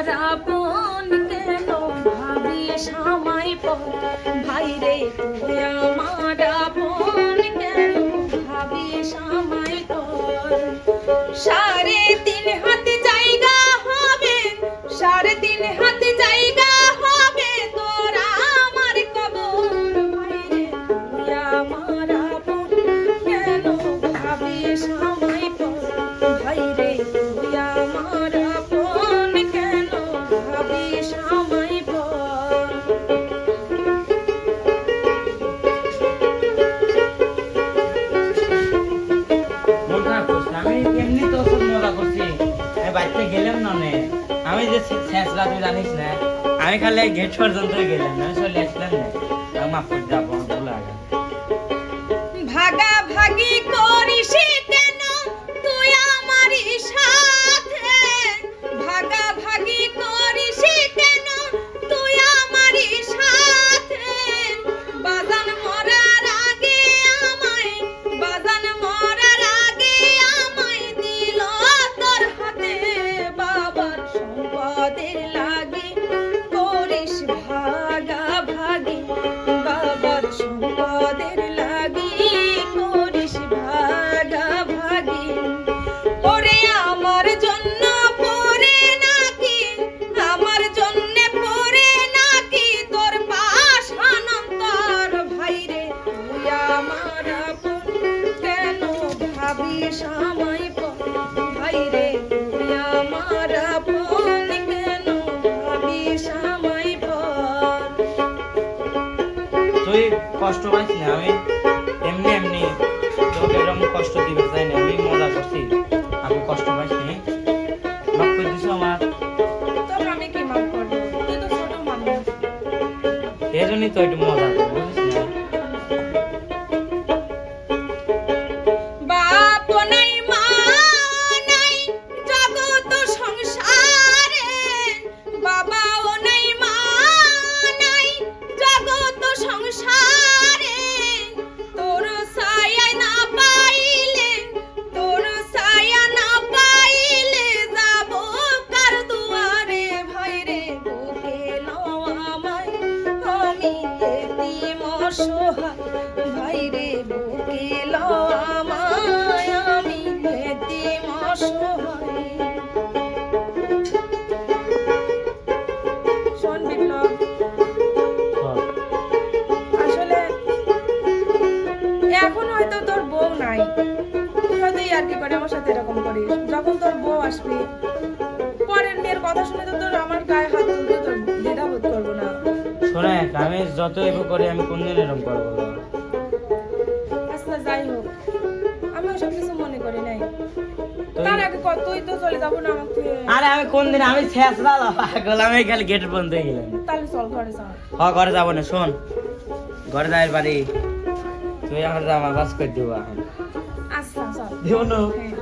আমার আপন কেন ভাবিস আমায় পর ভাইরে তুই আমার আপন কেন ভাবিস আমায় পর 3.5 হাত জায়গা হবে 3.5 হাত জায়গা হবে তোরা আমার কবর ভাইরে তুই আমার আপন কেন ভাবিস আমায় পর ভাইরে তুই আমার আপন কেন ভাবিস আমায় পর আমি এমনি তো খুব মজা করছি বাড়িতে গেলাম না আমি যে শেষরা তুই জানিস না আমি খালি গেট পর্যন্ত গেলাম আমি চলে আসলাম না আমি মাফ করে যাবো ভুল আগে ভাগাভাগি করিস কেন তুই আমার সাথে ভাগাভাগি করিস কেন তুই আমার সাথে বাজান মরার আগে আমায় বাজান মরার আগে আমায় দিল তোর হাতে বাবার সম্পদের লাগি করিস ভাগাভাগি বাবার সম্পদের লাগি করিস ভাগাভাগি ওরে আমার জন্য পড়ে নাকি আমার জন্য পড়ে নাকি তোর পাশ অনন্তর ভাইরে তুই আমার আপন কেন ভাবিস আমায় পর ভাইরে তুই আমার আপন কেন ভাবিস আমায় পর তুই কষ্ট পাইস না আমি এমনি এমনি তোকে এরকম কষ্ট দিতে চাই না আমি মজা করছি আমি কষ্ট পাইস নি মাফ করে দিস আমার তোর আমি কি মাফ করবো তুই তো ছোট মানুষ এই জন্যই তো একটু মজা করবো বুঝিস না বাপ নাই মা নাই জগত সংসারে বাবাও নাই মা নাই জগত সংসারে তোর ছায়া না পাইলে তোর ছায়া না পাইলে যাব কার দুয়ারে ভাইরে বুকে লও আমায় আমি এতিম অসহায় ভাইরে বুকে লও আমায় আমি এতিম অসহায় শোন বিপ্লব আসলে এখন হয়তো তোর বউ নাই তুই হয়তো আর কি করে আমার সাথে এরকম করিস যখন তোর বউ আসবে পরের মেয়ের কথা শুনে তো তোর আমার গায়ে হাত তুলতে তোর দ্বিধাবোধ করবো না শোনে আমি যত এগো করি আমি কোনদিন এরকম করবো না আচ্ছা যাই হোক আমি ওসব কিছু মনে করি নাই তার আগে তুই তো চলে যাবো না আমাকে আরে আমি কোনদিন আমি শেষরা পাগল আমি খালি গেটের বন্ধ হয়ে গেলাম তাহলে চল ঘরে চল ঘরে যাবো না শোন ঘরে যাই বাড়ি তুই আমার জামা বাস করে দিব এখন আচ্ছা চল দিব না হ্যাঁ